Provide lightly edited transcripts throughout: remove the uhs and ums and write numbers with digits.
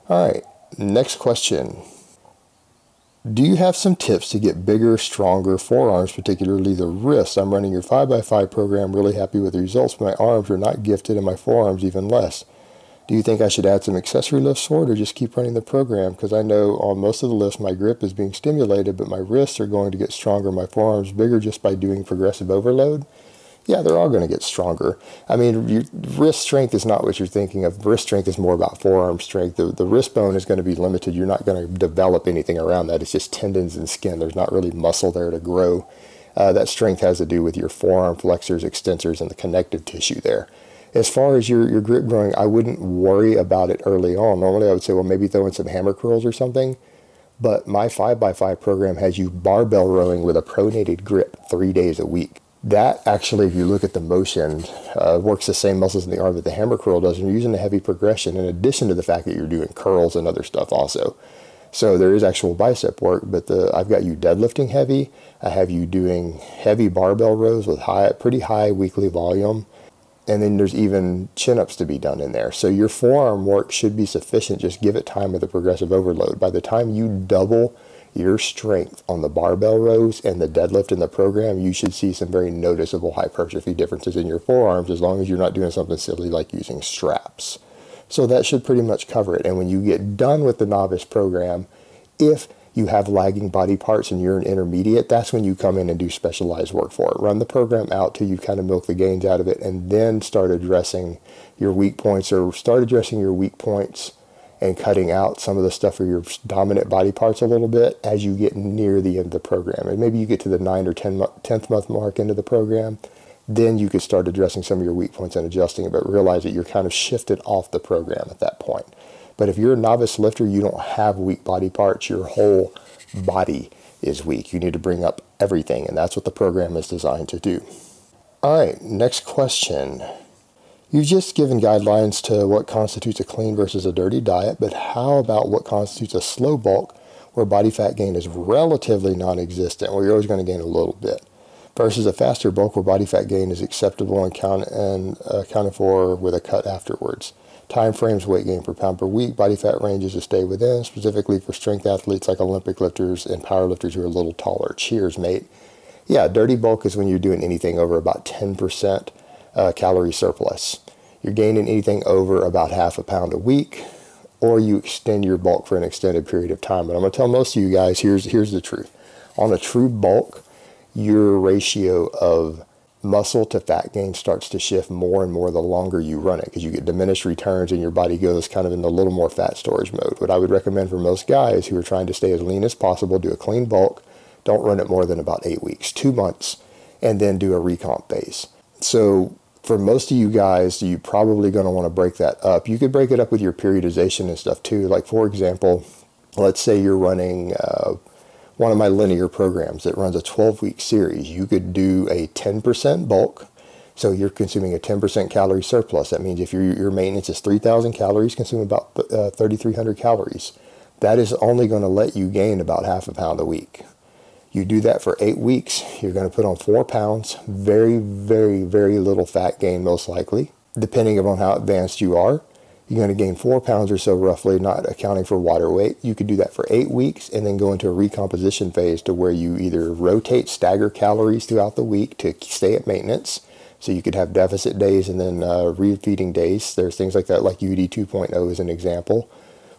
All right, next question. Do you have some tips to get bigger, stronger forearms, particularly the wrists? I'm running your 5x5 program, really happy with the results, but my arms are not gifted and my forearms even less. Do you think I should add some accessory lifts for it or just keep running the program? Because I know on most of the lifts my grip is being stimulated, but my wrists are going to get stronger, my forearms bigger just by doing progressive overload. Yeah, they're all going to get stronger. I mean, your wrist strength is not what you're thinking of. Wrist strength is more about forearm strength. The wrist bone is going to be limited. You're not going to develop anything around that. It's just tendons and skin. There's not really muscle there to grow. That strength has to do with your forearm flexors, extensors, and the connective tissue there. As far as your grip growing, I wouldn't worry about it early on. Normally I would say, well, maybe throw in some hammer curls or something. But my 5x5 program has you barbell rowing with a pronated grip 3 days a week. That actually, if you look at the motion, works the same muscles in the arm that the hammer curl does, and you're using a heavy progression in addition to the fact that you're doing curls and other stuff also. So there is actual bicep work, but I've got you deadlifting heavy. I have you doing heavy barbell rows with pretty high weekly volume. And then there's even chin-ups to be done in there. So your forearm work should be sufficient. Just give it time with the progressive overload. By the time you double your strength on the barbell rows and the deadlift in the program, you should see some very noticeable hypertrophy differences in your forearms, as long as you're not doing something silly like using straps. So that should pretty much cover it. And when you get done with the novice program, if you have lagging body parts and you're an intermediate, that's when you come in and do specialized work for it. Run the program out till you kind of milk the gains out of it, and then start addressing your weak points, and cutting out some of the stuff for your dominant body parts a little bit as you get near the end of the program. And maybe you get to the 9th or 10th month mark into the program, then you could start addressing some of your weak points and adjusting it, but realize that you're kind of shifted off the program at that point. But if you're a novice lifter, you don't have weak body parts, your whole body is weak. You need to bring up everything, and that's what the program is designed to do. All right, next question. You've just given guidelines to what constitutes a clean versus a dirty diet, but how about what constitutes a slow bulk where body fat gain is relatively non-existent, where you're always going to gain a little bit, versus a faster bulk where body fat gain is acceptable and accounted for with a cut afterwards? Time frames, weight gain per pound per week, body fat ranges to stay within, specifically for strength athletes like Olympic lifters and power lifters who are a little taller. Cheers, mate. Yeah, dirty bulk is when you're doing anything over about 10% calorie surplus. You're gaining anything over about half a pound a week, or you extend your bulk for an extended period of time. But I'm going to tell most of you guys, here's the truth. On a true bulk, your ratio of muscle to fat gain starts to shift more and more the longer you run it, because you get diminished returns and your body goes kind of in a little more fat storage mode. What I would recommend for most guys who are trying to stay as lean as possible, do a clean bulk, don't run it more than about 8 weeks, 2 months, and then do a recomp phase. So for most of you guys, you're probably going to want to break that up. You could break it up with your periodization and stuff too. Like, for example, let's say you're running one of my linear programs that runs a 12-week series. You could do a 10% bulk, so you're consuming a 10% calorie surplus. That means if your maintenance is 3,000 calories, consume about 3,300 calories. That is only going to let you gain about half a pound a week. You do that for 8 weeks, you're going to put on 4 pounds, very, very, very little fat gain most likely, depending upon how advanced you are. You're going to gain 4 pounds or so roughly, not accounting for water weight. You could do that for 8 weeks and then go into a recomposition phase to where you either rotate, stagger calories throughout the week to stay at maintenance. So you could have deficit days and then refeeding days. There's things like that, like UD 2.0 is an example.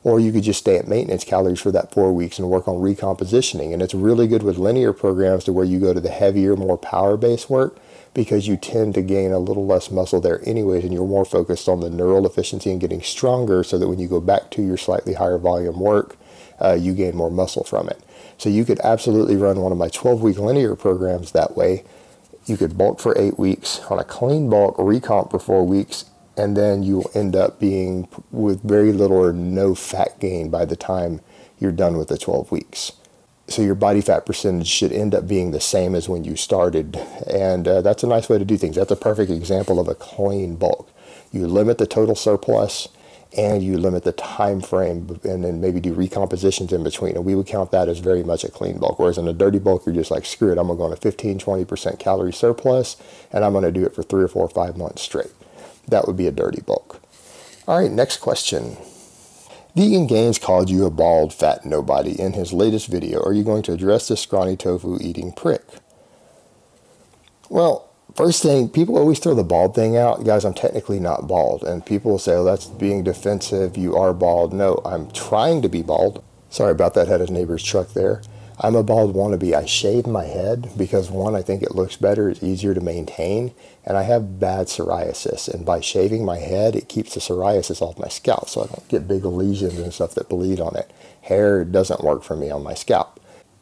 Or you could just stay at maintenance calories for that 4 weeks and work on recompositioning. And it's really good with linear programs to where you go to the heavier, more power-based work, because you tend to gain a little less muscle there anyways, and you're more focused on the neural efficiency and getting stronger, so that when you go back to your slightly higher volume work, you gain more muscle from it. So you could absolutely run one of my 12-week linear programs that way. You could bulk for 8 weeks on a clean bulk, recomp for 4 weeks, and then you'll end up being with very little or no fat gain by the time you're done with the 12 weeks. So your body fat percentage should end up being the same as when you started. And that's a nice way to do things. That's a perfect example of a clean bulk. You limit the total surplus and you limit the time frame, and then maybe do recompositions in between. And we would count that as very much a clean bulk. Whereas in a dirty bulk, you're just like, screw it, I'm going to go on a 15-20% calorie surplus, and I'm going to do it for 3 or 4 or 5 months straight. That would be a dirty bulk. All right, next question. Vegan Gains called you a bald, fat nobody in his latest video. Are you going to address this scrawny tofu eating prick? Well, first thing, people always throw the bald thing out. Guys, I'm technically not bald. And people will say, oh, that's being defensive. You are bald. No, I'm trying to be bald. Sorry about that. Had a neighbor's truck there. I'm a bald wannabe. I shave my head because, one, I think it looks better. It's easier to maintain. And I have bad psoriasis. And by shaving my head, it keeps the psoriasis off my scalp. So I don't get big lesions and stuff that bleed on it. Hair doesn't work for me on my scalp.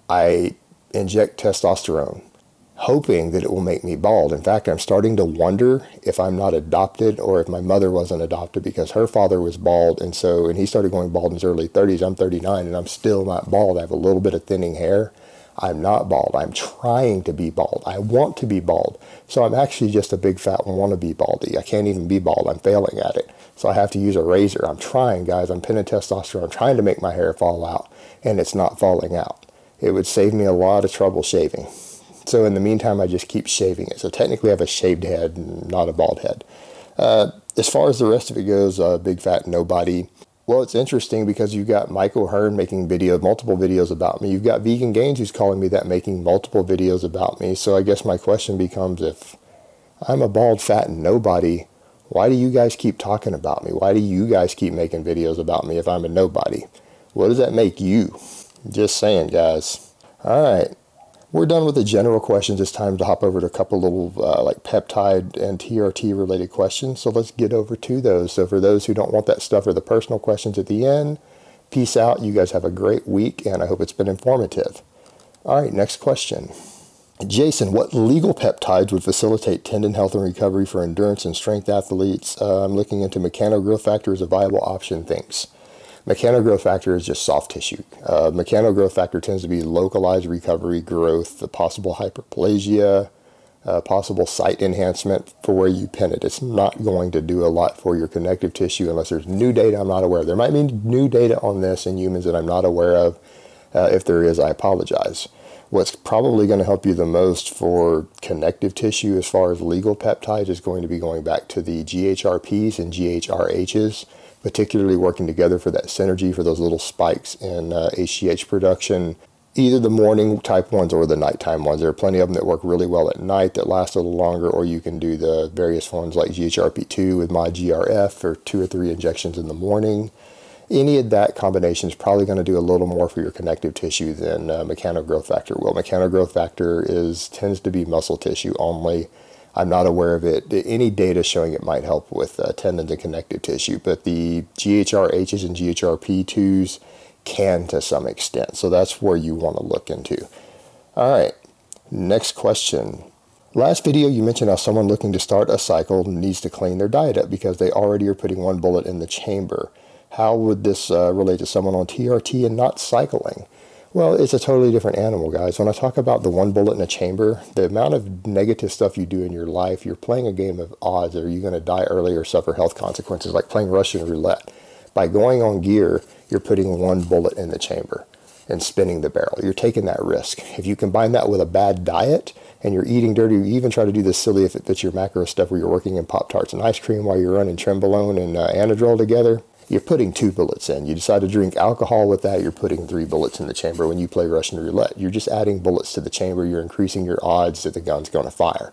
I inject testosterone, hoping that it will make me bald. In fact, I'm starting to wonder if I'm not adopted or if my mother wasn't adopted, because her father was bald, and he started going bald in his early 30s. I'm 39 and I'm still not bald. I have a little bit of thinning hair. I'm not bald. I'm trying to be bald. I want to be bald. So I'm actually just a big fat wannabe baldy. I can't even be bald. I'm failing at it. So I have to use a razor. I'm trying, guys. I'm pinning testosterone. I'm trying to make my hair fall out, and it's not falling out. It would save me a lot of trouble shaving. So in the meantime, I just keep shaving it. So technically I have a shaved head and not a bald head. As far as the rest of it goes, big fat nobody. Well, it's interesting because you've got Michael Hearn making multiple videos about me. You've got Vegan Gains who's calling me that, making multiple videos about me. So I guess my question becomes, if I'm a bald fat nobody, why do you guys keep talking about me? Why do you guys keep making videos about me if I'm a nobody? What does that make you? Just saying, guys. All right. We're done with the general questions. It's time to hop over to a couple little like peptide and TRT related questions. So let's get over to those. So for those who don't want that stuff or the personal questions at the end, peace out. You guys have a great week, and I hope it's been informative. All right, next question. Jason, what legal peptides would facilitate tendon health and recovery for endurance and strength athletes? I'm looking into Mechano Growth Factor as a viable option. Thanks. Mechano Growth Factor is just soft tissue. Mechano Growth Factor tends to be localized recovery, growth, the possible hyperplasia, possible site enhancement for where you pin it. It's not going to do a lot for your connective tissue unless there's new data I'm not aware of. There might be new data on this in humans that I'm not aware of. If there is, I apologize. What's probably going to help you the most for connective tissue as far as legal peptides is going to be going back to the GHRPs and GHRHs, particularly working together for that synergy for those little spikes in HGH production, either the morning type ones or the nighttime ones. There are plenty of them that work really well at night that last a little longer, or you can do the various ones like GHRP2 with ModGRF for 2 or 3 injections in the morning. Any of that combination is probably going to do a little more for your connective tissue than Mechano Growth Factor will. Mechano Growth Factor tends to be muscle tissue only. I'm not aware of any data showing it might help with tendons and connective tissue, but the GHRHs and GHRP2s can to some extent. So that's where you want to look into. All right, next question. Last video, you mentioned how someone looking to start a cycle needs to clean their diet up because they already are putting 1 bullet in the chamber. How would this relate to someone on TRT and not cycling? Well, it's a totally different animal, guys. When I talk about the 1 bullet in a chamber, the amount of negative stuff you do in your life, you're playing a game of odds. Are you going to die early or suffer health consequences, like playing Russian roulette? By going on gear, you're putting 1 bullet in the chamber and spinning the barrel. You're taking that risk. If you combine that with a bad diet and you're eating dirty, you even try to do this silly if it fits your macro stuff where you're working in Pop-Tarts and ice cream while you're running Trenbolone and Anadrol together, you're putting 2 bullets in. You decide to drink alcohol with that, you're putting 3 bullets in the chamber. When you play Russian roulette, you're just adding bullets to the chamber. You're increasing your odds that the gun's going to fire.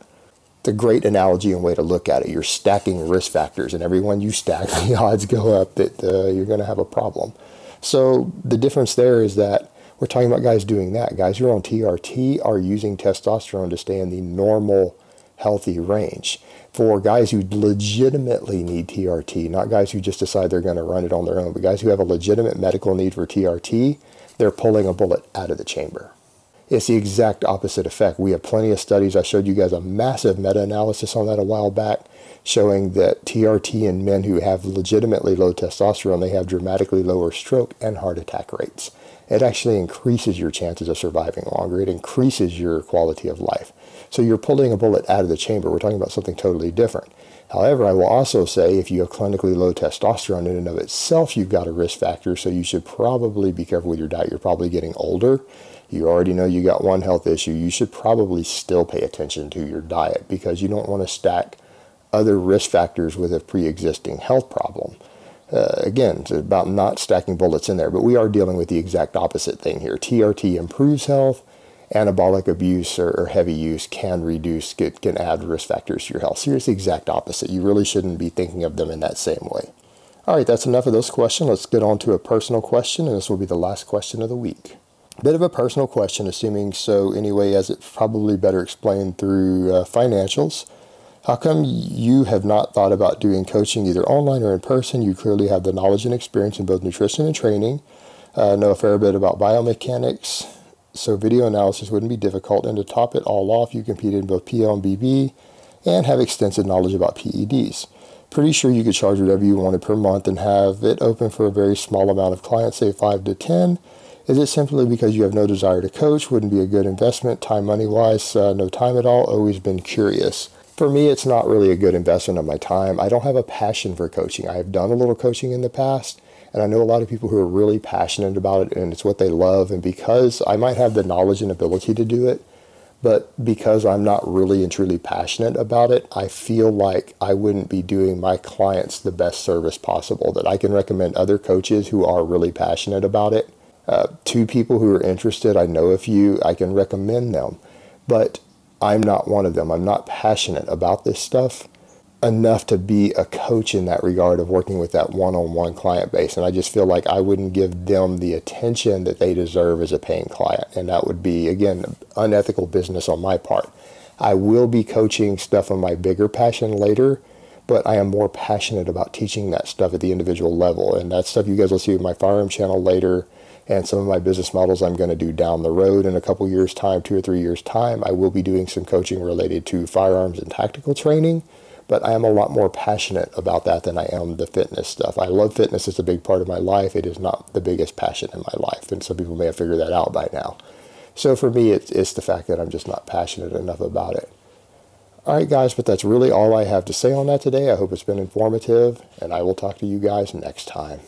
It's a great analogy and way to look at it. You're stacking risk factors, and every one you stack, the odds go up that you're going to have a problem. So the difference there is that we're talking about guys doing that. Guys who are on TRT are using testosterone to stay in the normal, healthy range. For guys who legitimately need TRT, not guys who just decide they're going to run it on their own, but guys who have a legitimate medical need for TRT, they're pulling a bullet out of the chamber. It's the exact opposite effect. We have plenty of studies. I showed you guys a massive meta-analysis on that a while back, showing that TRT in men who have legitimately low testosterone, they have dramatically lower stroke and heart attack rates. It actually increases your chances of surviving longer. It increases your quality of life. So you're pulling a bullet out of the chamber. We're talking about something totally different. However, I will also say if you have clinically low testosterone in and of itself, you've got a risk factor, so you should probably be careful with your diet. You're probably getting older. You already know you got one health issue. You should probably still pay attention to your diet because you don't want to stack other risk factors with a pre-existing health problem. Again, it's about not stacking bullets in there, but we are dealing with the exact opposite thing here. TRT improves health. Anabolic abuse or heavy use can add risk factors to your health. So here's the exact opposite. You really shouldn't be thinking of them in that same way. All right, that's enough of those questions. Let's get on to a personal question, and this will be the last question of the week. Bit of a personal question, assuming so anyway, as it's probably better explained through financials. How come you have not thought about doing coaching either online or in person? You clearly have the knowledge and experience in both nutrition and training, know a fair bit about biomechanics, so video analysis wouldn't be difficult, and to top it all off, you competed in both PL and BB and have extensive knowledge about PEDs. Pretty sure you could charge whatever you wanted per month and have it open for a very small amount of clients, say 5 to 10. Is it simply because you have no desire to coach? Wouldn't be a good investment, time money-wise, no time at all? Always been curious. For me, it's not really a good investment of my time. I don't have a passion for coaching. I have done a little coaching in the past, and I know a lot of people who are really passionate about it, and it's what they love. And because I might have the knowledge and ability to do it, but because I'm not really and truly passionate about it, I feel like I wouldn't be doing my clients the best service possible. That I can recommend other coaches who are really passionate about it. To people who are interested, I know a few, I can recommend them. But I'm not one of them. I'm not passionate about this stuff enough to be a coach in that regard of working with that one-on-one client base. And I just feel like I wouldn't give them the attention that they deserve as a paying client. And that would be, again, unethical business on my part. I will be coaching stuff on my bigger passion later, but I am more passionate about teaching that stuff at the individual level. And that stuff you guys will see with my firearm channel later, and some of my business models I'm going to do down the road in a couple years' time, 2 or 3 years' time. I will be doing some coaching related to firearms and tactical training. But I am a lot more passionate about that than I am the fitness stuff. I love fitness. It's a big part of my life. It is not the biggest passion in my life. And some people may have figured that out by now. So for me, it's the fact that I'm just not passionate enough about it. All right, guys, but that's really all I have to say on that today. I hope it's been informative, and I will talk to you guys next time.